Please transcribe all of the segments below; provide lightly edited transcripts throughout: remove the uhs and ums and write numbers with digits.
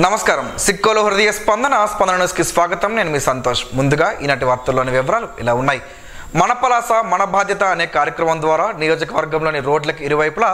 నమస్కారం సిక్కోలో హృదయ స్పందన న్యూస్ కి స్వాగతం. నేను మీ సంతోష్. ముందుగా ఈనాటి వార్తల్లోని వివరాలు ఇలా ఉన్నాయి. మన పలాస మన బాధ్యత అనే కార్యక్రమం ద్వారా నియోజకవర్గంలోని రోడ్లకు ఇరువైపులా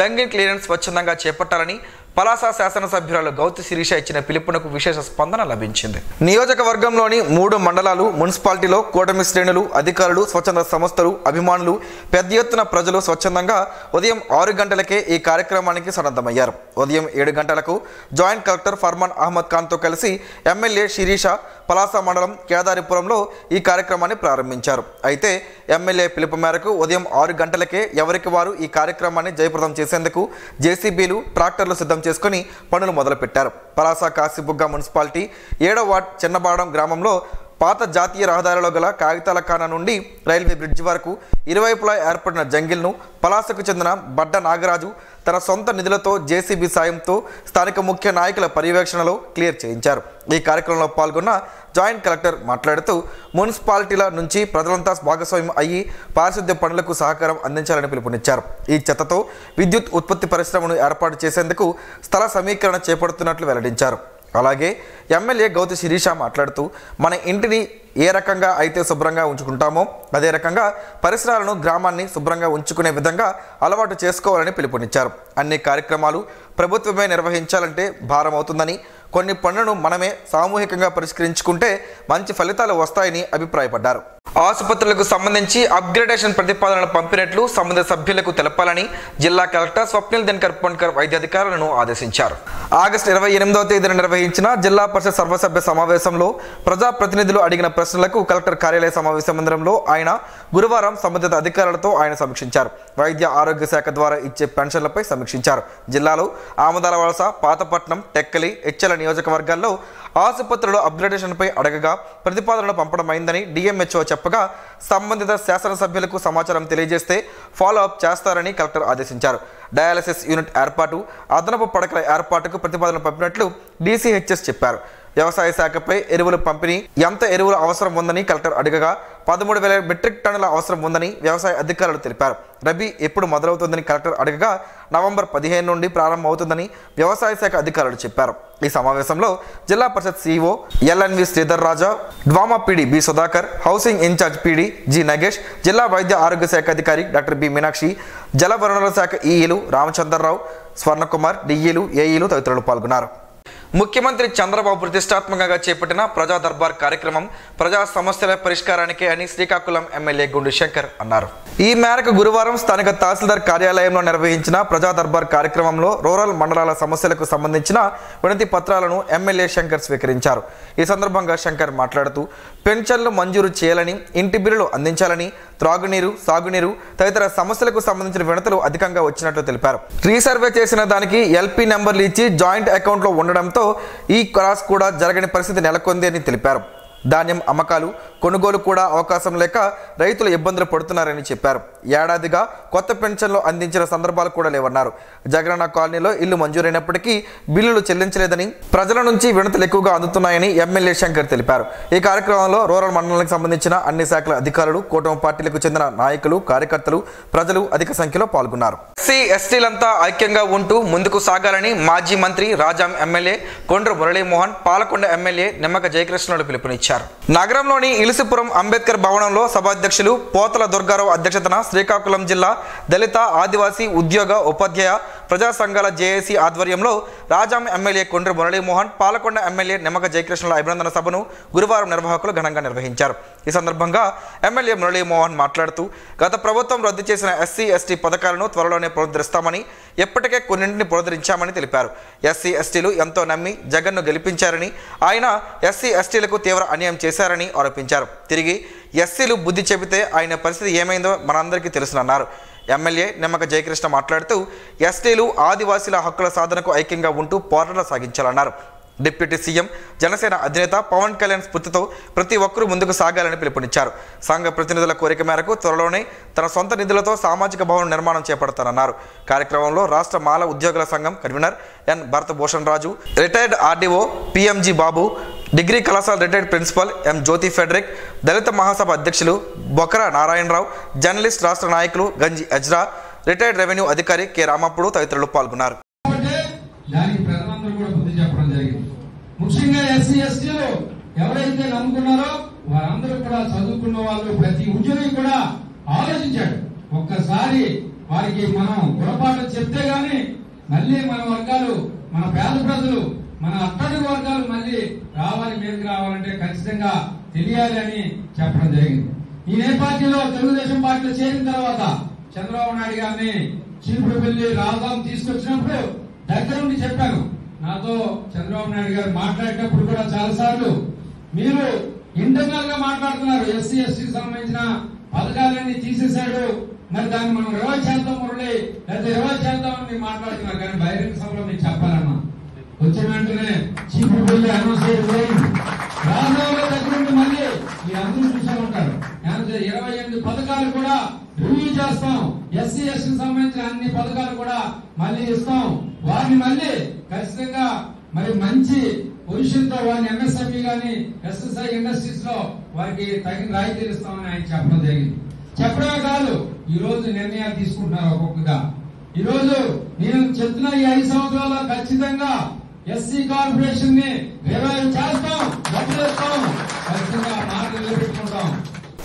జంగిల్ క్లియరెన్స్ స్వచ్ఛందంగా చేపట్టాలని పలాస శాసనసభ్యురాలు గౌతి శిరీష ఇచ్చిన పిలుపునకు విశేష స్పందన లభించింది. నియోజకవర్గంలోని 3 మండలాలు మున్సిపాలిటీలో కూటమి శ్రేణులు, అధికారులు, స్వచ్ఛంద సంస్థలు, అభిమానులు, పెద్ద ఎత్తున ప్రజలు స్వచ్ఛందంగా ఉదయం 6 గంటలకే ఈ కార్యక్రమానికి సన్నద్ధమయ్యారు. ఉదయం 7 గంటలకు జాయింట్ కలెక్టర్ ఫర్మాన్ అహ్మద్ ఖాన్తో కలిసి ఎమ్మెల్యే శిరీష పలాస మండలం కేదారిపురంలో ఈ కార్యక్రమాన్ని ప్రారంభించారు. అయితే ఎమ్మెల్యే పిలుపు మేరకు ఉదయం 6 గంటలకే ఎవరికి వారు ఈ కార్యక్రమాన్ని జయప్రదం చేసేందుకు జేసీబీలు, ట్రాక్టర్లు సిద్ధం చేసుకుని పనులు మొదలుపెట్టారు. పలాస కాశీబుగ్గ మున్సిపాలిటీ 7వ వార్డ్ చిన్నబాడం గ్రామంలో పాత జాతీయ రహదారిలో గల కాగితాల కాన నుండి రైల్వే బ్రిడ్జ్ వరకు ఇరువైపులా ఏర్పడిన జంగిల్ను పలాసకు చెందిన బడ్డ నాగరాజు తన సొంత నిధులతో జేసీబీ సాయంతో స్థానిక ముఖ్య నాయకుల పర్యవేక్షణలో క్లియర్ చేయించారు. ఈ కార్యక్రమంలో పాల్గొన్న జాయింట్ కలెక్టర్ మాట్లాడుతూ మున్సిపాలిటీల నుంచి ప్రజలంతా భాగస్వామ్యం అయ్యి పారిశుద్ధ్య పనులకు సహకారం అందించాలని పిలుపునిచ్చారు. ఈ చెత్తతో విద్యుత్ ఉత్పత్తి పరిశ్రమను ఏర్పాటు చేసేందుకు స్థల సమీకరణ చేపడుతున్నట్లు వెల్లడించారు. అలాగే ఎమ్మెల్యే గౌతి శిరీష మాట్లాడుతూ మన ఇంటిని ఏ రకంగా అయితే శుభ్రంగా ఉంచుకుంటామో అదే రకంగా పరిసరాలను, గ్రామాన్ని శుభ్రంగా ఉంచుకునే విధంగా అలవాటు చేసుకోవాలని పిలుపునిచ్చారు. అన్ని కార్యక్రమాలు ప్రభుత్వమే నిర్వహించాలంటే భారం అవుతుందని, కొన్ని పనులను మనమే సామూహికంగా పరిష్కరించుకుంటే మంచి ఫలితాలు వస్తాయని అభిప్రాయపడ్డారు. ఆసుపత్రులకు సంబంధించి అప్గ్రేడేషన్ ప్రతిపాదనలు పంపినట్లు సంబంధిత సభ్యులకు తెలపాలని జిల్లా కలెక్టర్ స్వప్నిల్ దినకర్ పొన్కర్ వైద్యాధికారులను ఆదేశించారు. ఆగస్టు 28వ తేదీన నిర్వహించిన జిల్లా పరిషత్ సర్వసభ్య సమావేశంలో ప్రజాప్రతినిధులు అడిగిన ప్రశ్నలకు కలెక్టర్ కార్యాలయ సమావేశ మందిరంలో ఆయన గురువారం సంబంధిత అధికారులతో ఆయన సమీక్షించారు. వైద్య ఆరోగ్య శాఖ ద్వారా ఇచ్చే పెన్షన్లపై సమీక్షించారు. జిల్లాలో ఆమదాల వలస, పాతపట్నం, టెక్కలి, ఎచ్చెల నియోజకవర్గాల్లో ఆసుపత్రుల అప్గ్రేడేషన్పై అడగగా ప్రతిపాదనలు పంపడమైందని డిఎంహెచ్ఓ చెప్పగా సంబంధిత శాసనసభ్యులకు సమాచారం తెలియజేస్తే ఫాలో అప్ చేస్తారని కలెక్టర్ ఆదేశించారు. డయాలసిస్ యూనిట్ ఏర్పాటు, అదనపు పడకల ఏర్పాటుకు ప్రతిపాదనలు పంపినట్లు డీసీహెచ్ఎస్ చెప్పారు. వ్యవసాయ శాఖపై ఎరువుల పంపిణీ, ఎంత ఎరువుల అవసరం ఉందని కలెక్టర్ అడగగా 13,000 మెట్రిక్ టన్నుల అవసరం ఉందని వ్యవసాయ అధికారులు తెలిపారు. రబీ ఎప్పుడు మొదలవుతుందని కలెక్టర్ అడగగా నవంబర్ 15 నుండి ప్రారంభమవుతుందని వ్యవసాయ శాఖ అధికారులు చెప్పారు. ఈ సమావేశంలో జిల్లా Parishad CEO LNV Sridhar Raja, DWAMA PD B Sudhakar, housing incharge PD G Nagesh, జిల్లా వైద్య ఆరోగ్య శాఖ అధికారి డాక్టర్ బి మీనాక్షి, జల వనరుల శాఖ ఈఈలు రామచంద్రరావు, స్వర్ణకుమార్, డిఈలు, ఏఈలు తదితరులు పాల్గొన్నారు. ముఖ్యమంత్రి చంద్రబాబు ప్రతిష్టాత్మకంగా చేపట్టిన ప్రజా దర్బార్ కార్యక్రమం ప్రజా సమస్యల పరిష్కారానికే అని శ్రీకాకుళం ఎమ్మెల్యే గుండు శంకర్ అన్నారు. ఈ మేరకు గురువారం స్థానిక తహసీల్దార్ కార్యాలయంలో నిర్వహించిన ప్రజా దర్బార్ కార్యక్రమంలో రూరల్ మండలాల సమస్యలకు సంబంధించిన వినతి పత్రాలను ఎమ్మెల్యే శంకర్ స్వీకరించారు. ఈ సందర్భంగా శంకర్ మాట్లాడుతూ పెన్షన్లు మంజూరు చేయాలని, ఇంటి బిల్లులు అందించాలని, త్రాగునీరు, సాగునీరు తదితర సమస్యలకు సంబంధించిన వినతులు అధికంగా వచ్చినట్లు తెలిపారు. రీసర్వే చేసిన దానికి ఎల్పీ నెంబర్లు ఇచ్చి జాయింట్ అకౌంట్లో ఉండడంతో ఈ క్రాస్ కూడా జరగని పరిస్థితి నెలకొంది అని తెలిపారు. ధాన్యం అమ్మకాలు, కొనుగోలు కూడా అవకాశం లేక రైతులు ఇబ్బందులు పడుతున్నారని చెప్పారు. ఏడాదిగా కొత్త పెన్షన్లు అందించిన సందర్భాలు కూడా లేవన్నారు. జగనన్న కాలనీలో ఇల్లు మంజూరైనప్పటికీ బిల్లులు చెల్లించలేదని, ప్రజల నుంచి వినతులు ఎక్కువగా అందుతున్నాయని ఎమ్మెల్యే శంకర్ తెలిపారు. ఈ కార్యక్రమంలో రూరల్ మండలానికి సంబంధించిన అన్ని శాఖల అధికారులు, కూటమి పార్టీలకు చెందిన నాయకులు, కార్యకర్తలు, ప్రజలు అధిక సంఖ్యలో పాల్గొన్నారు. ఎస్సీ ఎస్టీలంతా ఐక్యంగా ఉంటూ ముందుకు సాగాలని మాజీ మంత్రి రాజాం ఎమ్మెల్యే కొండ్ర మురళీమోహన్, పాలకొండ ఎమ్మెల్యే నిమ్మక జయకృష్ణుడు పిలుపునిచ్చారు. నగరంలోని ఇలుసుపురం అంబేద్కర్ భవనంలో సభాధ్యక్షులు పోతల దుర్గారావు అధ్యక్షతన శ్రీకాకుళం జిల్లా దళిత, ఆదివాసీ, ఉద్యోగ, ఉపాధ్యాయ ప్రజా సంఘాల జేఏసీ ఆధ్వర్యంలో రాజాం ఎమ్మెల్యే కొండ్ర మురళీమోహన్, పాలకొండ ఎమ్మెల్యే నిమ్మక జయకృష్ణుల అభినందన సభను గురువారం నిర్వాహకులు ఘనంగా నిర్వహించారు. ఈ సందర్భంగా ఎమ్మెల్యే మురళీమోహన్ మాట్లాడుతూ గత ప్రభుత్వం రద్దు చేసిన ఎస్సీ ఎస్టీ పథకాలను త్వరలోనే పునరుద్ధరిస్తామని, ఎప్పటికే కొన్నింటిని పునరుద్ధరించామని తెలిపారు. ఎస్సీ ఎస్టీలు ఎంతో నమ్మి జగన్ను గెలిపించారని, ఆయన ఎస్సీ ఎస్టీలకు తీవ్ర అన్యాయం చేశారని ఆరోపించారు. తిరిగి ఎస్సీలు బుద్ధి చెబితే ఆయన పరిస్థితి ఏమైందో మనందరికీ తెలుసునన్నారు. ఎమ్మెల్యే నిమ్మక జయకృష్ణ మాట్లాడుతూ ఎస్టీలు, ఆదివాసీల హక్కుల సాధనకు ఐక్యంగా ఉంటూ పోరాటం సాగించాలన్నారు. డిప్యూటీ సీఎం, జనసేన అధినేత పవన్ కళ్యాణ్ స్ఫూర్తితో ప్రతి ఒక్కరూ ముందుకు సాగాలని పిలుపునిచ్చారు. సంఘ ప్రతినిధుల కోరిక మేరకు త్వరలోనే తన సొంత నిధులతో సామాజిక భవన నిర్మాణం చేపడతారన్నారు. కార్యక్రమంలో రాష్ట్ర మాల ఉద్యోగుల సంఘం కన్వీనర్ ఎన్ భరతభూషణ్ రాజు, రిటైర్డ్ ఆర్డీఓ పిఎంజీ బాబు, డిగ్రీ కళాశాల రిటైర్డ్ ప్రిన్సిపల్ ఎం జ్యోతి ఫెడరిక్, దళిత మహాసభ అధ్యక్షులు బొకరా నారాయణరావు, జర్నలిస్ట్ రాష్ట్ర నాయకులు గంజి అజ్రా, రిటైర్డ్ రెవెన్యూ అధికారి కె రామప్పుడు తదితరులు పాల్గొన్నారు. దానికి ప్రజలందరూ కూడా బుద్ధి చెప్పడం జరిగింది. ముఖ్యంగా ఎస్సీ ఎస్టీలు ఎవరైతే నమ్ముకున్నారో వారందరూ కూడా చదువుకున్న వాళ్ళు ప్రతి ఉద్యోగి కూడా ఆలోచించాడు. ఒక్కసారి వారికి మనం గుణపాఠం చెప్తే గాని మళ్ళీ మన వర్గాలు, మన పేద ప్రజలు, మన అట్టడుగు వర్గాలు మళ్ళీ రావాలి, మీదకి రావాలంటే ఖచ్చితంగా తెలియాలి అని చెప్పడం జరిగింది. ఈ నేపథ్యంలో తెలుగుదేశం పార్టీలో చేరిన తర్వాత చంద్రబాబు నాయుడు గారిని చీపురుపల్లి రాజధాం తీసుకొచ్చినప్పుడు దగ్గరుండి చెప్పాను. నాతో చంద్రబాబు నాయుడు గారు మాట్లాడేటప్పుడు కూడా చాలా సార్లు మీరు ఇంటర్నల్ గా మాట్లాడుతున్నారు, ఎస్సీ ఎస్టీకి సంబంధించిన పథకాలన్నీ తీసేశాడు, మరి దాన్ని మనం రివైజ్ చేద్దాం మురళి, లేదా రివైజ్ చేద్దామని మీరు మాట్లాడుతున్నారు. కానీ బహిరంగ సభలో మీరు చెప్పాలన్నా వచ్చిన వెంటనే చీపురుపల్లి అనౌన్స్ చేయడం రాజధానిలో దగ్గరుండి మళ్ళీ మీరు అందరూ చూసే ఉంటారు. 28 పథకాలు కూడా రివ్యూ చేస్తాం, ఎస్సీ ఎస్టీకి సంబంధించిన అన్ని పథకాలు కూడా మళ్ళీ ఇస్తాం, వారిని మళ్ళీ ఖచ్చితంగా మరి మంచి పొజిషన్ తో వారిని ఎంఎస్ఎంఈ గాని ఎస్ఎస్ఐ ఇండస్ట్రీస్ లో వారికి తగిన రాయితీలు ఇస్తామని ఆయన చెప్పడం జరిగింది. చెప్పడమే కాదు, ఈ రోజు నిర్ణయాలు తీసుకుంటున్నారు ఒక్కొక్కగా. ఈ రోజు నేను చెప్తున్న ఈ 5 సంవత్సరాల్లో ఖచ్చితంగా ఎస్సీ కార్పొరేషన్ ని రివైవ్ చేస్తాం, డబ్బులు ఇస్తాం, ఖచ్చితంగా మాటలు నిలబెట్టుకుంటాం.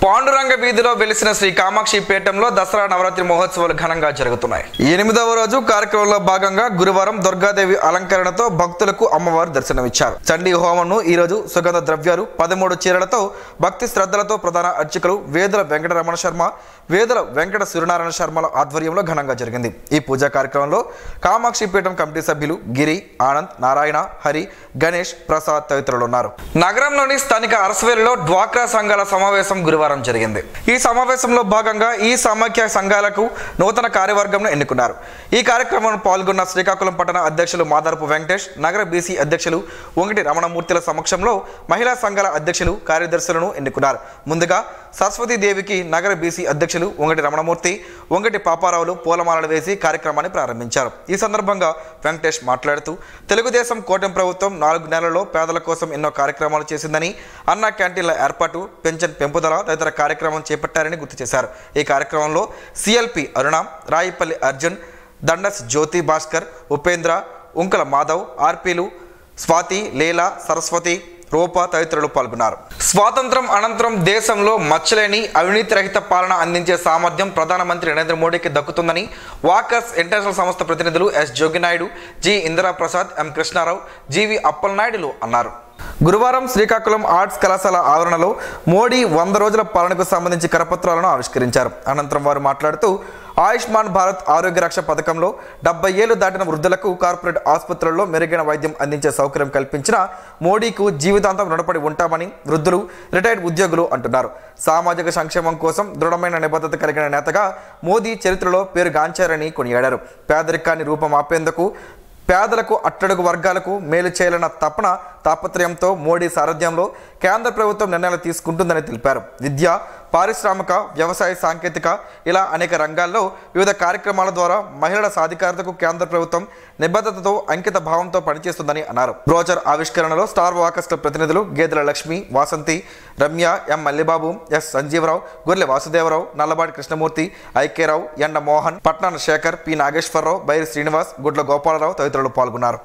పాండురంగ వీధిలో వెలిసిన శ్రీ కామాక్షి పీఠంలో దసరా నవరాత్రి మహోత్సవాలు ఘనంగా జరుగుతున్నాయి. 8వ రోజు కార్యక్రమంలో భాగంగా గురువారం దుర్గాదేవి అలంకరణతో భక్తులకు అమ్మవారు దర్శనమిచ్చారు. చండీ హోమంను ఈ రోజు సుగంధ ద్రవ్యాలు 13 చీరలతో భక్తి శ్రద్ధలతో ప్రధాన అర్చకులు వేదుల వెంకటరమణ శర్మ, వేదుల వెంకట సూర్యనారాయణ శర్మల ఆధ్వర్యంలో ఘనంగా జరిగింది. ఈ పూజా కార్యక్రమంలో కామాక్షి పీఠం కమిటీ సభ్యులు గిరి, ఆనంద్, నారాయణ, హరి, గణేష్, ప్రసాద్ తదితరులు ఉన్నారు. నగరంలోని స్థానిక అరసవేలులో డ్వాక్రా సంఘాల సమావేశం గురువారం జరిగింది. ఈ సమావేశంలో భాగంగా ఈ సమాఖ్య సంఘాలకు నూతన కార్యవర్గంను ఎన్నుకున్నారు. ఈ కార్యక్రమంలో పాల్గొన్న శ్రీకాకుళం పట్టణ అధ్యక్షులు మాదారపు వెంకటేష్, నగర బీసీ అధ్యక్షులు వంగటి రమణమూర్తిల సమక్షంలో మహిళా సంఘాల అధ్యక్షులు, కార్యదర్శులను ఎన్నుకున్నారు. ముందుగా సరస్వతీదేవికి నగర బీసీ అధ్యక్షులు వంగటి రమణమూర్తి, వంగటి పాపారావులు పూలమాలలు వేసి కార్యక్రమాన్ని ప్రారంభించారు. ఈ సందర్భంగా వెంకటేష్ మాట్లాడుతూ తెలుగుదేశం కూటమి ప్రభుత్వం 4 నెలల్లో పేదల కోసం ఎన్నో కార్యక్రమాలు చేసిందని, అన్న క్యాంటీన్ల ఏర్పాటు, పెన్షన్ పెంపుదల తదితర కార్యక్రమం చేపట్టారని గుర్తు చేశారు. ఈ కార్యక్రమంలో సిఎల్పి అరుణ, రాయిపల్లి అర్జున్, దండస్ జ్యోతి భాస్కర్, ఉపేంద్ర, ఉంకల మాధవ్, ఆర్పీలు స్వాతి, లీలా, సరస్వతి, రూప తదితరులు పాల్గొన్నారు. స్వాతంత్రం అనంతరం దేశంలో మచ్చలేని అవినీతి రహిత పాలన అందించే సామర్థ్యం ప్రధానమంత్రి నరేంద్ర మోడీకి దక్కుతుందని వాకర్స్ ఇంటర్నేషనల్ సంస్థ ప్రతినిధులు ఎస్ జోగినాయుడు, జి ఇందిరాప్రసాద్, ఎం కృష్ణారావు, జీవి అప్పలనాయుడులు అన్నారు. గురువారం శ్రీకాకుళం ఆర్ట్స్ కళాశాల ఆవరణలో మోడీ 100 రోజుల పాలనకు సంబంధించి కరపత్రాలను ఆవిష్కరించారు. అనంతరం వారు మాట్లాడుతూ ఆయుష్మాన్ భారత్ ఆరోగ్య రక్ష పథకంలో 70 ఏళ్లు దాటిన వృద్ధులకు కార్పొరేట్ ఆసుపత్రుల్లో మెరుగైన వైద్యం అందించే సౌకర్యం కల్పించిన మోడీకు జీవితాంతం రుణపడి ఉంటామని వృద్ధులు, రిటైర్డ్ ఉద్యోగులు అంటున్నారు. సామాజిక సంక్షేమం కోసం దృఢమైన నిబద్ధత కలిగిన నేతగా మోదీ చరిత్రలో పేరుగాంచారని కొనియాడారు. పేదరికాన్ని రూపమాపేందుకు, పేదలకు, అట్టడుగు వర్గాలకు మేలు చేయాలన్న తాపత్రయంతో మోడీ సారథ్యంలో కేంద్ర ప్రభుత్వం నిర్ణయాలు తీసుకుంటుందని తెలిపారు. విద్య, పారిశ్రామిక, వ్యవసాయ, సాంకేతిక ఇలా అనేక రంగాల్లో వివిధ కార్యక్రమాల ద్వారా మహిళల సాధికారతకు కేంద్ర ప్రభుత్వం నిబద్ధతతో, అంకిత భావంతో పనిచేస్తుందని అన్నారు. బ్రోచర్ ఆవిష్కరణలో స్టార్ వాకర్స్ క్లబ్ ప్రతినిధులు గేదెల లక్ష్మి, వాసంతి, రమ్య, ఎం మల్లిబాబు, ఎస్ సంజీవరావు, గొర్రె వాసుదేవరావు, నల్లబాటి కృష్ణమూర్తి, ఐకేరావు, ఎండ మోహన్, పట్నాన శేఖర్, పి నాగేశ్వరరావు, బైరి శ్రీనివాస్, గుడ్ల గోపాలరావు తదితరులు పాల్గొన్నారు.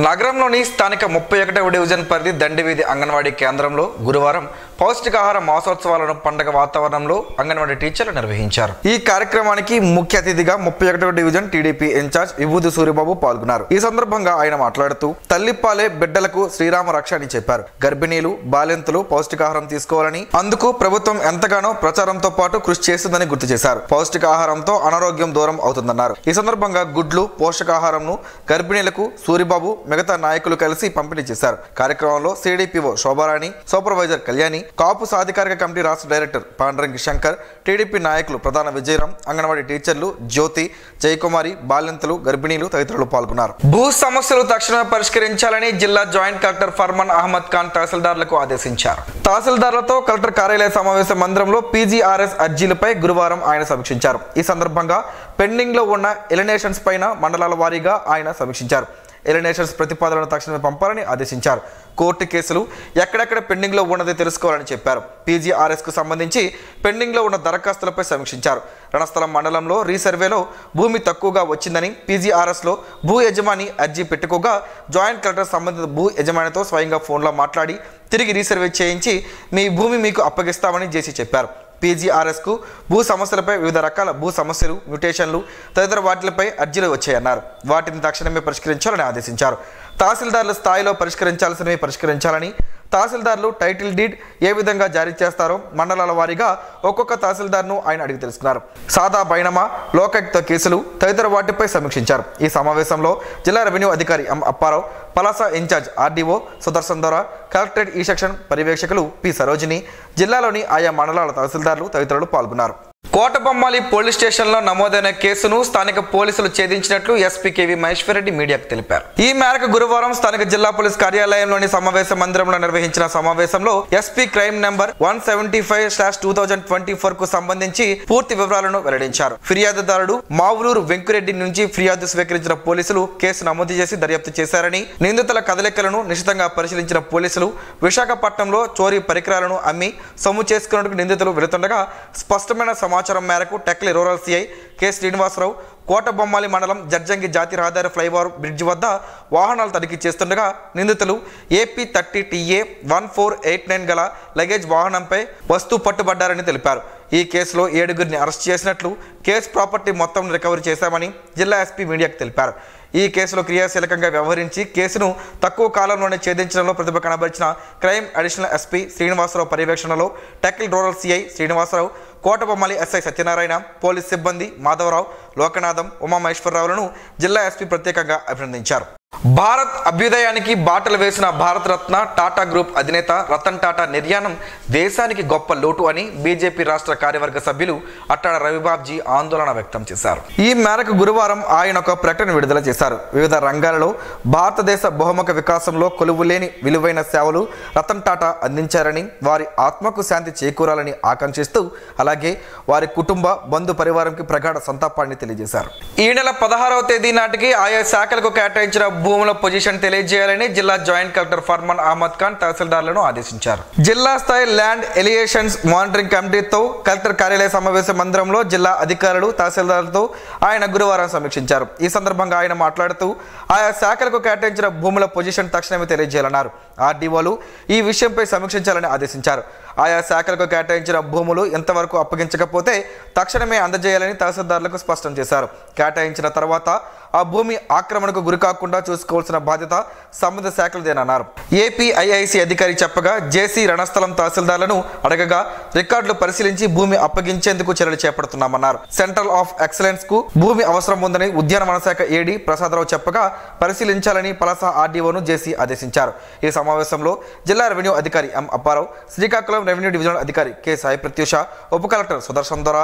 నగరంలోని స్థానిక 31వ డివిజన్ పరిధి దండివీధి అంగన్వాడీ కేంద్రంలో గురువారం పౌష్టికాహార మాసోత్సవాలను పండుగ వాతావరణంలో అంగన్వాడీ టీచర్లు నిర్వహించారు. ఈ కార్యక్రమానికి ముఖ్య అతిథిగా 31వ డివిజన్ టీడీపీ ఇన్ఛార్జ్ విభూతి సూర్యబాబు పాల్గొన్నారు. ఈ సందర్భంగా ఆయన మాట్లాడుతూ తల్లిపాలే బిడ్డలకు శ్రీరామ రక్ష అని చెప్పారు. గర్భిణీలు, బాలింతలు పౌష్టికాహారం తీసుకోవాలని, అందుకు ప్రభుత్వం ఎంతగానో ప్రచారంతో పాటు కృషి చేస్తుందని గుర్తు చేశారు. పౌష్టికాహారంతో అనారోగ్యం దూరం అవుతుందన్నారు. ఈ సందర్భంగా గుడ్లు, పోషకాహారంను గర్భిణీలకు సూరిబాబు, మిగతా నాయకులు కలిసి పంపిణీ చేశారు. కార్యక్రమంలో సిడిపిఓ శోభారాణి, సూపర్వైజర్ కళ్యాణి, కాపు సాధికారిక కమిటీ రాష్ట్ర డైరెక్టర్ పాండ్రంగి శంకర్, టీడీపీ నాయకులు ప్రధాన విజయరాం, అంగన్వాడీ టీచర్లు జ్యోతి, జయకుమారి, బాలింతలు, గర్భిణీలు తదితరులు పాల్గొన్నారు. భూ సమస్యలు తక్షణమే పరిష్కరించాలని జిల్లా జాయింట్ కలెక్టర్ ఫర్మాన్ అహ్మద్ ఖాన్ తహసీల్దార్లకు ఆదేశించారు. తహసీల్దార్లతో కలెక్టర్ కార్యాలయ సమావేశ మందిరంలో పీజీఆర్ఎస్ అర్జీలపై గురువారం ఆయన సమీక్షించారు. ఈ సందర్భంగా పెండింగ్ లో ఉన్న ఎలినేషన్స్ పైన మండలాల వారీగా ఆయన సమీక్షించారు. ఎలినేషన్స్ ప్రతిపాదనలను తక్షణమే పంపాలని ఆదేశించారు. కోర్టు కేసులు ఎక్కడెక్కడ పెండింగ్లో ఉన్నది తెలుసుకోవాలని చెప్పారు. పీజీఆర్ఎస్కు సంబంధించి పెండింగ్లో ఉన్న దరఖాస్తులపై సమీక్షించారు. రణస్థలం మండలంలో రీసర్వేలో భూమి తక్కువగా వచ్చిందని పీజీఆర్ఎస్లో భూ యజమాని అర్జీ పెట్టుకోగా జాయింట్ కలెక్టర్ సంబంధిత భూ యజమానితో స్వయంగా ఫోన్లో మాట్లాడి తిరిగి రీసర్వే చేయించి మీ భూమి మీకు అప్పగిస్తామని జేసీ చెప్పారు. పీజీఆర్ఎస్కు భూ సమస్యలపై వివిధ రకాల భూ సమస్యలు, మ్యూటేషన్లు తదితర వాటిపై అర్జీలు వచ్చాయన్నారు. వాటిని తక్షణమే పరిష్కరించాలని ఆదేశించారు. తహసీల్దార్ల స్థాయిలో పరిష్కరించాల్సినవి పరిష్కరించాలని, తహసీల్దార్లు టైటిల్ డీడ్ ఏ విధంగా జారీ చేస్తారో మండలాల వారీగా ఒక్కొక్క తహసీల్దార్ను ఆయన అడిగి తెలుసుకున్నారు. సాదా బైనమా, లోకాయుక్త కేసులు తదితర వాటిపై సమీక్షించారు. ఈ సమావేశంలో జిల్లా రెవెన్యూ అధికారి M Apparao, Palasa incharge RDO Sudarshan దొర, కలెక్టరేట్ ఈ సెక్షన్ పర్యవేక్షకులు పి సరోజిని, జిల్లాలోని ఆయా మండలాల తహసీల్దార్లు తదితరులు పాల్గొన్నారు. కోటబొమ్మాలి పోలీస్ స్టేషన్లో నమోదైన కేసును స్థానిక పోలీసులు ఛేదించినట్లు ఎస్పీ కేవీ మహేశ్వర్ రెడ్డి మీడియాకు తెలిపారు. ఈ మేరకు గురువారం స్థానిక జిల్లా పోలీస్ కార్యాలయంలోని సమావేశ మందిరంలో నిర్వహించిన సమావేశంలో ఎస్పీ క్రైమ్ నెంబర్ 175/2024 కు సంబంధించి పూర్తి వివరాలను వెల్లడించారు. ఫిర్యాదుదారుడు మావులూరు వెంకురెడ్డి నుంచి ఫిర్యాదు స్వీకరించిన పోలీసులు కేసు నమోదు చేసి దర్యాప్తు చేశారని, నిందితుల కదలికలను నిశితంగా పరిశీలించిన పోలీసులు విశాఖపట్నంలో చోరీ పరికరాలను అమ్మి సొమ్ము చేసుకున్నట్టుకు నిందితులు వెళుతుండగా స్పష్టమైన సమాచారం మేరకు Tekkali rural CI K Srinivasarao Kotabommali మండలం జడ్జంగి జాతీయ రహదారి ఫ్లైఓవర్ బ్రిడ్జ్ వద్ద వాహనాలు తనిఖీ చేస్తుండగా నిందితులు AP 30 TA 1489 గల లగేజ్ వాహనంపై వస్తూ పట్టుబడ్డారని తెలిపారు. ఈ కేసులో 7గురిని అరెస్ట్ చేసినట్లు, కేసు ప్రాపర్టీ మొత్తం రికవరీ చేశామని జిల్లా ఎస్పీ మీడియాకు తెలిపారు. ఈ కేసులో క్రియాశీలకంగా వ్యవహరించి కేసును తక్కువ కాలంలోనే ఛేదించడంలో ప్రతిభ కనబరిచిన క్రైమ్ అడిషనల్ ఎస్పీ శ్రీనివాసరావు పర్యవేక్షణలో Tekkali rural CI Srinivasarao, Kotabommali SI Satyanarayana, police సిబ్బంది మాధవరావు, లోకనాథం, ఉమామహేశ్వరరావులను జిల్లా ఎస్పీ ప్రత్యేకంగా అభినందించారు. భారత్ అభ్యుదయానికి బాటలు వేసిన భారత రత్న టాటా గ్రూప్ అధినేత రతన్ టాటా నిర్యాణం దేశానికి గొప్ప లోటు అని బీజేపీ రాష్ట్ర కార్యవర్గ సభ్యులు అట్టాడ రవిబాబ్జీ ఆందోళన వ్యక్తం చేశారు. ఈ మేరకు గురువారం ఆయన ఒక ప్రకటన విడుదల చేశారు. వివిధ రంగాలలో భారతదేశ బహుముఖ వికాసంలో కొలువులేని విలువైన సేవలు రతన్ టాటా అందించారని, వారి ఆత్మకు శాంతి చేకూరాలని ఆకాంక్షిస్తూ అలాగే వారి కుటుంబ బంధు పరివారంకి ప్రగాఢ సంతాపాన్ని తెలియజేశారు. ఈ నెల 16వ తేదీ నాటికి ఆయా శాఖలకు కేటాయించిన భూముల పొజిషన్ తెలియజేయాలని జిల్లా జాయింట్ కలెక్టర్ ఫర్మాన్ అహ్మద్ ఖాన్ తహసీల్దార్లను ఆదేశించారు. జిల్లా స్థాయి ల్యాండ్ ఎలియేషన్స్ మానిటరింగ్ కమిటీతో కలెక్టర్ కార్యాలయ సమావేశ మందిరంలో జిల్లా అధికారులు తహసీల్దార్లతో ఆయన గురువారం సమీక్షించారు. ఈ సందర్భంగా ఆయన మాట్లాడుతూ ఆయా శాఖలకు కేటాయించిన భూముల పొజిషన్ తక్షణమే తెలియజేయాలన్నారు. ఆర్డీఓలు ఈ విషయంపై సమీక్షించాలని ఆదేశించారు. ఆయా శాఖలకు కేటాయించిన భూములు ఎంతవరకు అప్పగించకపోతే తక్షణమే అందజేయాలని తహసీల్దార్లకు స్పష్టం చేశారు. కేటాయించిన తర్వాత ఆ భూమి ఆక్రమణకు గురికాకుండా చూసుకోవాల్సిన బాధ్యత సంబంధిత శాఖలదేనన్నారు. ఏపీఐఐసి అధికారి చెప్పగా జేసీ రణస్థలం తహసీల్దార్లను అడగగా రికార్డులు పరిశీలించి భూమి అప్పగించేందుకు చర్యలు చేపడుతున్నామన్నారు. సెంట్రల్ ఆఫ్ ఎక్సలెన్స్ కు భూమి అవసరం ఉందని ఉద్యానవన శాఖ ఏడీ ప్రసాదరావు చెప్పగా పరిశీలించాలని పలాస ఆర్డీఓను జేసీ ఆదేశించారు. ఈ సమావేశంలో జిల్లా రెవెన్యూ అధికారి M Apparao, Srikakulam revenue divisional అధికారి కె సాయి ప్రత్యూష, ఉప collector Sudarshan Dora,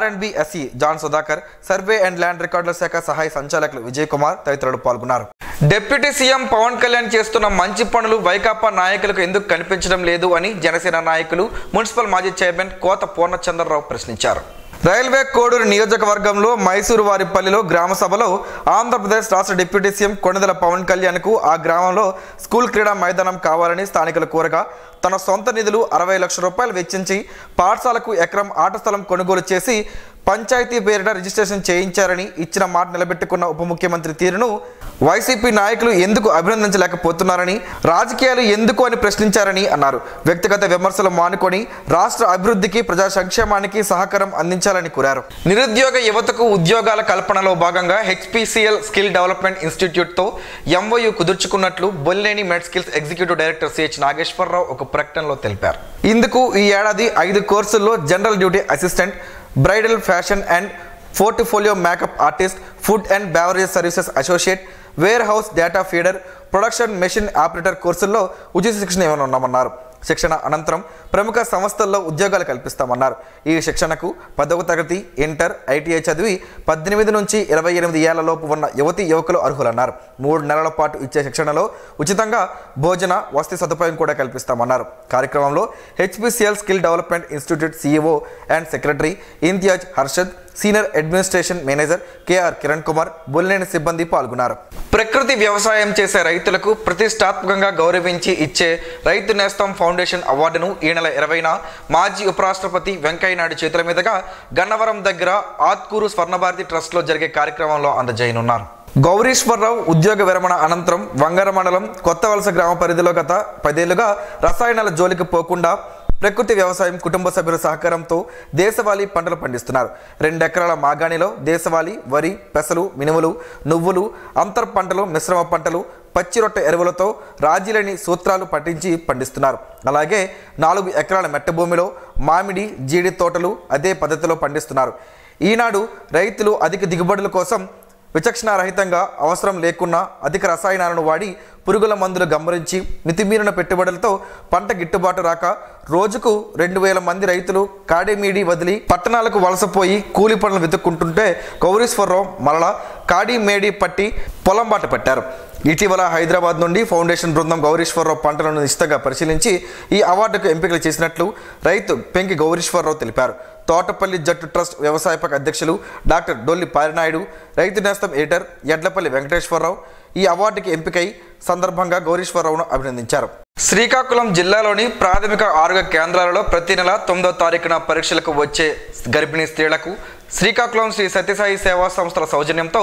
R&B SE John Sudhakar, survey and land రికార్డుల శాఖ సహాయ సంచాలకులు విజయ్ కుమార్ తదితరులు పాల్గొన్నారు. డిప్యూటీ సీఎం పవన్ కళ్యాణ్ చేస్తున్న మంచి పనులు వైకాపా నాయకులకు ఎందుకు కనిపించడం లేదు అని జనసేన నాయకులు మున్సిపల్ మాజీ చైర్మన్ కోత పూర్ణచంద్రరావు ప్రశ్నించారు. రైల్వే కోడూరు నియోజకవర్గంలో మైసూరు వారిపల్లిలో గ్రామ సభలో ఆంధ్రప్రదేశ్ రాష్ట్ర డిప్యూటీ సీఎం కొణిదెల పవన్ కళ్యాణ్కు ఆ గ్రామంలో స్కూల్ క్రీడా మైదానం కావాలని స్థానికులు కోరగా తన సొంత నిధులు 60 లక్షల రూపాయలు వెచ్చించి పాఠశాలకు ఎకరం ఆట స్థలం కొనుగోలు చేసి పంచాయతీ పేరిట రిజిస్ట్రేషన్ చేయించారని ఇచ్చిన మాట నిలబెట్టుకున్న ఉప ముఖ్యమంత్రి తీరును వైసీపీ నాయకులు ఎందుకు అభినందించలేకపోతున్నారని, రాజకీయాలు ఎందుకు అని ప్రశ్నించారని అన్నారు. వ్యక్తిగత విమర్శలు మానుకొని రాష్ట్ర అభివృద్ధికి, ప్రజా సంక్షేమానికి సహకారం అందించాలని కోరారు. నిరుద్యోగ యువతకు ఉద్యోగాల కల్పనలో భాగంగా HPCL స్కిల్ డెవలప్మెంట్ ఇన్స్టిట్యూట్తో MOU కుదుర్చుకున్నట్లు Bolleni med skills executive director CH Nageswararao ఒక ప్రకటనలో తెలిపారు. ఇందుకు ఈ ఏడాది 5 కోర్సుల్లో general duty assistant, bridal fashion and portfolio makeup artist, food and beverage services associate, warehouse data feeder, production machine operator కోర్సుల్లో ఉచిత శిక్షణ ఇవ్వనున్నామన్నారు. శిక్షణ అనంతరం ప్రముఖ సంస్థల్లో ఉద్యోగాలు కల్పిస్తామన్నారు. ఈ శిక్షణకు 10వ తరగతి, ఇంటర్, ITI చదివి 18 నుంచి 28 ఏళ్లలోపు ఉన్న యువతీ యువకులు అర్హులన్నారు. 3 నెలల పాటు ఇచ్చే శిక్షణలో ఉచితంగా భోజన, వసతి సదుపాయం కూడా కల్పిస్తామన్నారు. కార్యక్రమంలో HPCL skill development institute CEO and secretary Imtiaz Harshad, senior administration manager K R Kiran Kumar, Bollineni సిబ్బంది పాల్గొన్నారు. ప్రకృతి వ్యవసాయం చేసే రైతులకు ప్రతిష్టాత్మకంగా గౌరవించి ఇచ్చే రైతు నేస్తం ఫౌండేషన్ అవార్డును ఈ నెల 20న మాజీ ఉపరాష్ట్రపతి వెంకయ్యనాయుడు చేతుల మీదుగా గన్నవరం దగ్గర ఆత్కూరు స్వర్ణభారతి ట్రస్ట్లో జరిగే కార్యక్రమంలో అందజేయనున్నారు. గౌరీశ్వరరావు ఉద్యోగ విరమణ అనంతరం వంగర మండలం కొత్తవలస గ్రామ పరిధిలో గత 10 ఏళ్లుగా రసాయనాల జోలికి పోకుండా ప్రకృతి వ్యవసాయం కుటుంబ సభ్యుల సహకారంతో దేశవాళీ పంటలు పండిస్తున్నారు. 2 ఎకరాల మాగాణిలో దేశవాళీ, వరి, పెసలు, మినుములు, నువ్వులు, అంతర్ పంటలు, మిశ్రమ పంటలు, పచ్చి రొట్టె ఎరువులతో రాజీలేని సూత్రాలు పట్టించి పండిస్తున్నారు. అలాగే 4 ఎకరాల మెట్ట భూమిలో మామిడి, జీడి తోటలు అదే పద్ధతిలో పండిస్తున్నారు. ఈనాడు రైతులు అధిక దిగుబడుల కోసం విచక్షణారహితంగా అవసరం లేకున్నా అధిక రసాయనాలను వాడి పురుగుల మందులు గమనించి మితిమీరిన పెట్టుబడులతో పంట గిట్టుబాటు రాక రోజుకు 2000 మంది రైతులు కాడీమీడి వదిలి పట్టణాలకు వలసపోయి కూలి పనులు వెతుక్కుంటుంటే గౌరీశ్వరరావు మరలా కాడీమేడి పట్టి పొలం బాట పెట్టారు. ఇటీవల హైదరాబాద్ నుండి ఫౌండేషన్ బృందం గౌరీశ్వరరావు పంటలను నిశితంగా పరిశీలించి ఈ అవార్డుకు ఎంపికలు చేసినట్లు రైతు పెంకి గౌరీశ్వరరావు తెలిపారు. తోటపల్లి జట్టు ట్రస్ట్ వ్యవసాయపక అధ్యక్షులు డాక్టర్ డొల్లి పారినాయుడు, రైతు నేస్తం ఎడిటర్ ఎడ్లపల్లి వెంకటేశ్వరరావు ఈ అవార్డుకి ఎంపికై సందర్భంగా గౌరీశ్వరరావును అభినందించారు. శ్రీకాకుళం జిల్లాలోని ప్రాథమిక ఆరోగ్య కేంద్రాలలో ప్రతి నెల 9వ తారీఖున పరీక్షలకు వచ్చే గర్భిణీ స్త్రీలకు శ్రీకాకుళం శ్రీ సత్యసాయి సేవా సంస్థల సౌజన్యంతో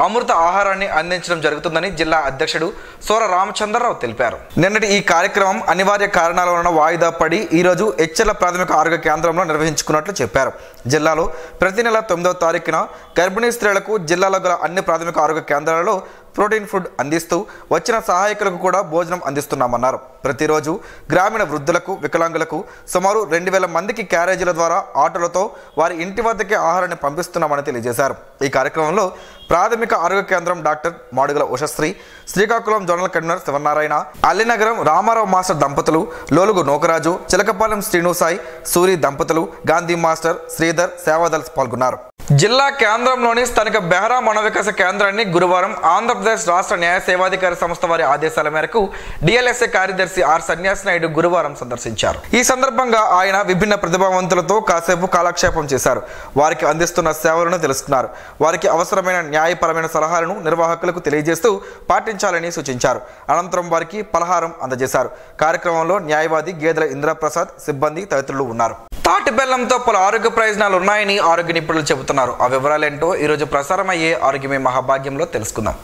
అమృత ఆహారాన్ని అందించడం జరుగుతుందని జిల్లా అధ్యక్షుడు సోర రామచంద్రరావు తెలిపారు. నిన్నటి ఈ కార్యక్రమం అనివార్య కారణాల వలన వాయిదా పడి ఈరోజు హెచ్చెర్ల ప్రాథమిక ఆరోగ్య కేంద్రంలో నిర్వహించుకున్నట్లు చెప్పారు. జిల్లాలో ప్రతి నెల 9వ తారీఖున గర్భిణీ స్త్రీలకు జిల్లాలో గల అన్ని ప్రాథమిక ఆరోగ్య కేంద్రాలలో ప్రోటీన్ ఫుడ్ అందిస్తూ వచ్చిన సహాయకులకు కూడా భోజనం అందిస్తున్నామన్నారు. ప్రతిరోజు గ్రామీణ వృద్ధులకు, వికలాంగులకు సుమారు 2000 మందికి క్యారేజీల ద్వారా ఆటోలతో వారి ఇంటి వద్దకే ఆహారాన్ని పంపిస్తున్నామని తెలియజేశారు. ఈ కార్యక్రమంలో ప్రాథమిక ఆరోగ్య కేంద్రం doctor Madugula Ushasri, Srikakulam zonal convener Sivanarayana, Allinagaram Ramarao master దంపతులు, లోలుగు నోకరాజు, చిలకపాలెం శ్రీనుసాయి, సూరి దంపతులు, గాంధీ మాస్టర్, శ్రీధర్, సేవాదల్స్ పాల్గొన్నారు. జిల్లా కేంద్రంలోని స్థానిక బెహరా మనోవికాస కేంద్రాన్ని గురువారం ఆంధ్రప్రదేశ్ రాష్ట్ర న్యాయ సేవాధికార సంస్థ వారి ఆదేశాల మేరకు డిఎల్ఎస్ఏ కార్యదర్శి ఆర్ సన్యాసి నాయుడు గురువారం సందర్శించారు. ఈ సందర్భంగా ఆయన విభిన్న ప్రతిభావంతులతో కాసేపు కాలక్షేపం చేశారు. వారికి అందిస్తున్న సేవలను తెలుసుకున్నారు. వారికి అవసరమైన న్యాయపరమైన సలహాలను నిర్వాహకులకు తెలియజేస్తూ పాటించాలని సూచించారు. అనంతరం వారికి పలహారం అందజేశారు. కార్యక్రమంలో న్యాయవాది గేదెల ఇంద్రప్రసాద్, సిబ్బంది తదితరులు ఉన్నారు. తాటి బెల్లంతో పలు ఆరోగ్య ప్రయోజనాలు ఉన్నాయని ఆరోగ్య నిపుణులు చెబుతున్నారు. ఆ వివరాలేంటో ఈరోజు ప్రసారమయ్యే ఆరోగ్యమే మహాభాగ్యంలో తెలుసుకుందాం.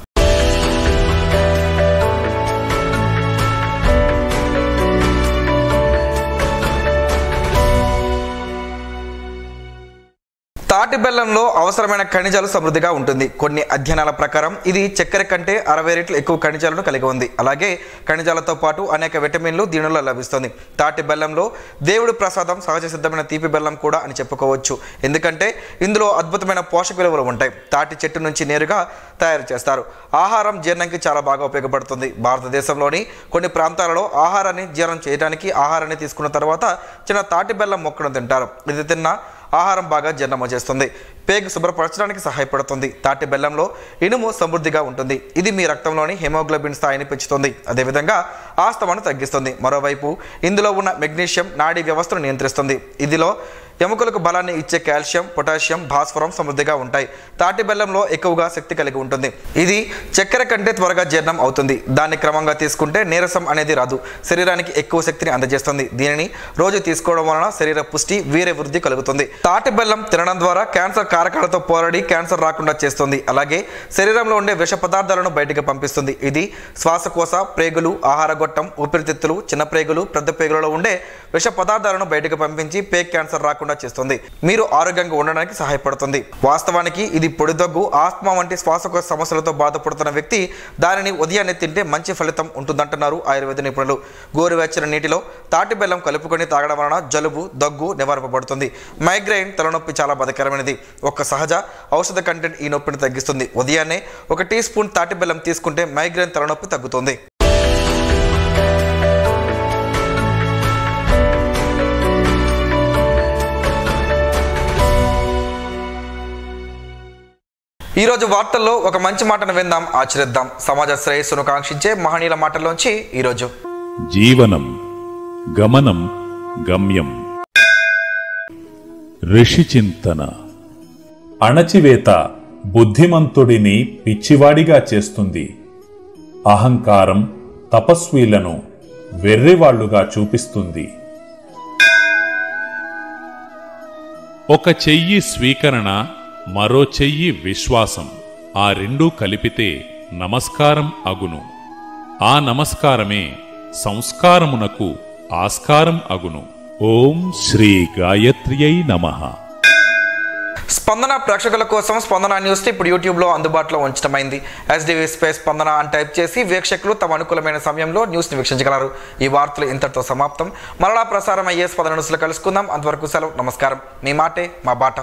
తాటి బెల్లంలో అవసరమైన ఖనిజాలు సమృద్ధిగా ఉంటుంది. కొన్ని అధ్యయనాల ప్రకారం ఇది చక్కెర కంటే 60 రెట్లు ఎక్కువ ఖనిజాలను కలిగి ఉంది. అలాగే ఖనిజాలతో పాటు అనేక విటమిన్లు దీనిలో లభిస్తుంది. తాటి బెల్లంలో దేవుడి ప్రసాదం, సహజ సిద్ధమైన తీపి బెల్లం కూడా అని చెప్పుకోవచ్చు. ఎందుకంటే ఇందులో అద్భుతమైన పోషక విలువలు ఉంటాయి. తాటి చెట్టు నుంచి నేరుగా తయారు చేస్తారు. ఆహారం జీర్ణంకి చాలా బాగా ఉపయోగపడుతుంది. భారతదేశంలోని కొన్ని ప్రాంతాలలో ఆహారాన్ని జీర్ణం చేయడానికి ఆహారాన్ని తీసుకున్న తర్వాత చిన్న తాటి బెల్లం మొక్కను తింటారు. ఇది తిన్న ఆహారం బాగా జీర్ణము చేస్తుంది. పేగు శుభ్రపరచడానికి సహాయపడుతుంది. తాటి బెల్లంలో ఇనుము సమృద్ధిగా ఉంటుంది. ఇది మీ రక్తంలోని హెమోగ్లోబిన్ స్థాయిని పెంచుతుంది. అదేవిధంగా ఆస్తమాను తగ్గిస్తుంది. మరోవైపు ఇందులో ఉన్న మెగ్నీషియం నాడీ వ్యవస్థను నియంత్రిస్తుంది. ఇదిలో ఎముకలకు బలాన్ని ఇచ్చే కాల్షియం, పొటాషియం, భాస్వరం సమృద్ధిగా ఉంటాయి. తాటి బెల్లంలో ఎక్కువగా శక్తి కలిగి ఉంటుంది. ఇది చక్కెర కంటే త్వరగా జీర్ణం అవుతుంది. దాన్ని క్రమంగా తీసుకుంటే నీరసం అనేది రాదు. శరీరానికి ఎక్కువ శక్తిని అందజేస్తుంది. దీనిని రోజు తీసుకోవడం వలన శరీర పుష్టి, వీర్య వృద్ధి కలుగుతుంది. తాటి బెల్లం తినడం ద్వారా క్యాన్సర్ కారకాలతో పోరాడి క్యాన్సర్ రాకుండా చేస్తుంది. అలాగే శరీరంలో ఉండే విష పదార్థాలను బయటకు పంపిస్తుంది. ఇది శ్వాసకోశ, ప్రేగులు, ఆహార గొట్టం, ఊపిరితిత్తులు, చిన్న ప్రేగులు, పెద్ద ప్రేగులలో ఉండే విష పదార్థాలను బయటకు పంపించి పేగ్ క్యాన్సర్ రాకుండా చేస్తుంది. మీరు ఆరోగ్యంగా ఉండడానికి సహాయపడుతుంది. వాస్తవానికి ఇది పొడిదగ్గు, ఆస్మా వంటి శ్వాసకోశ సమస్యలతో బాధపడుతున్న వ్యక్తి దానిని ఉదయాన్నే తింటే మంచి ఫలితం ఉంటుందంటున్నారు ఆయుర్వేద నిపుణులు. గోరువెచ్చని నీటిలో తాటి బెల్లం కలుపుకొని తాగడం వలన జలుబు, దగ్గు నివారింపబడుతుంది. మైగ్రేన్, తలనొప్పి చాలా బాధాకరమైనది. ఒక సహజ ఔషధ కంటెంట్ ఈ నొప్పిని తగ్గిస్తుంది. ఉదయాన్నే 1 టీ స్పూన్ తాటి బెల్లం తీసుకుంటే మైగ్రేన్, తలనొప్పి తగ్గుతుంది. ఈరోజు వార్తల్లో ఒక మంచి మాటను విందాం, ఆచరిద్దాం. సమాజ శ్రేయస్సును కాంక్షించే మహనీయుల మాటల్లోంచి ఈరోజు జీవనం గమనం గమ్యం ఋషి చింతన అణచివేత బుద్ధిమంతుడిని పిచ్చివాడిగా చేస్తుంది. అహంకారం తపస్వీలను వెర్రివాళ్లుగా చూపిస్తుంది. ఒక చెయ్యి స్వీకరణ, మరో చెయ్యి విశ్వాసం. ఆ రెండూ కలిపితే నమస్కారం అగును. ఆ నమస్కారమే సంస్కారమునకు ఆస్కారం అగును. ఓం శ్రీ గాయత్ర్యై నమః. స్పందన ప్రేక్షకుల కోసం స్పందన న్యూస్ ఇప్పుడు యూట్యూబ్లో అందుబాటులో ఉంచడమైంది. SDV స్పేస్ స్పందన అని టైప్ చేసి వీక్షకులు తమ అనుకూలమైన సమయంలో న్యూస్ని వీక్షించగలరు. ఈ వార్తలు ఇంతటితో సమాప్తం. మరలా ప్రసారం అయ్యే స్పందన న్యూస్లో కలుసుకుందాం. అంతవరకు సెలవు. నమస్కారం. మీ మాటే మా బాట.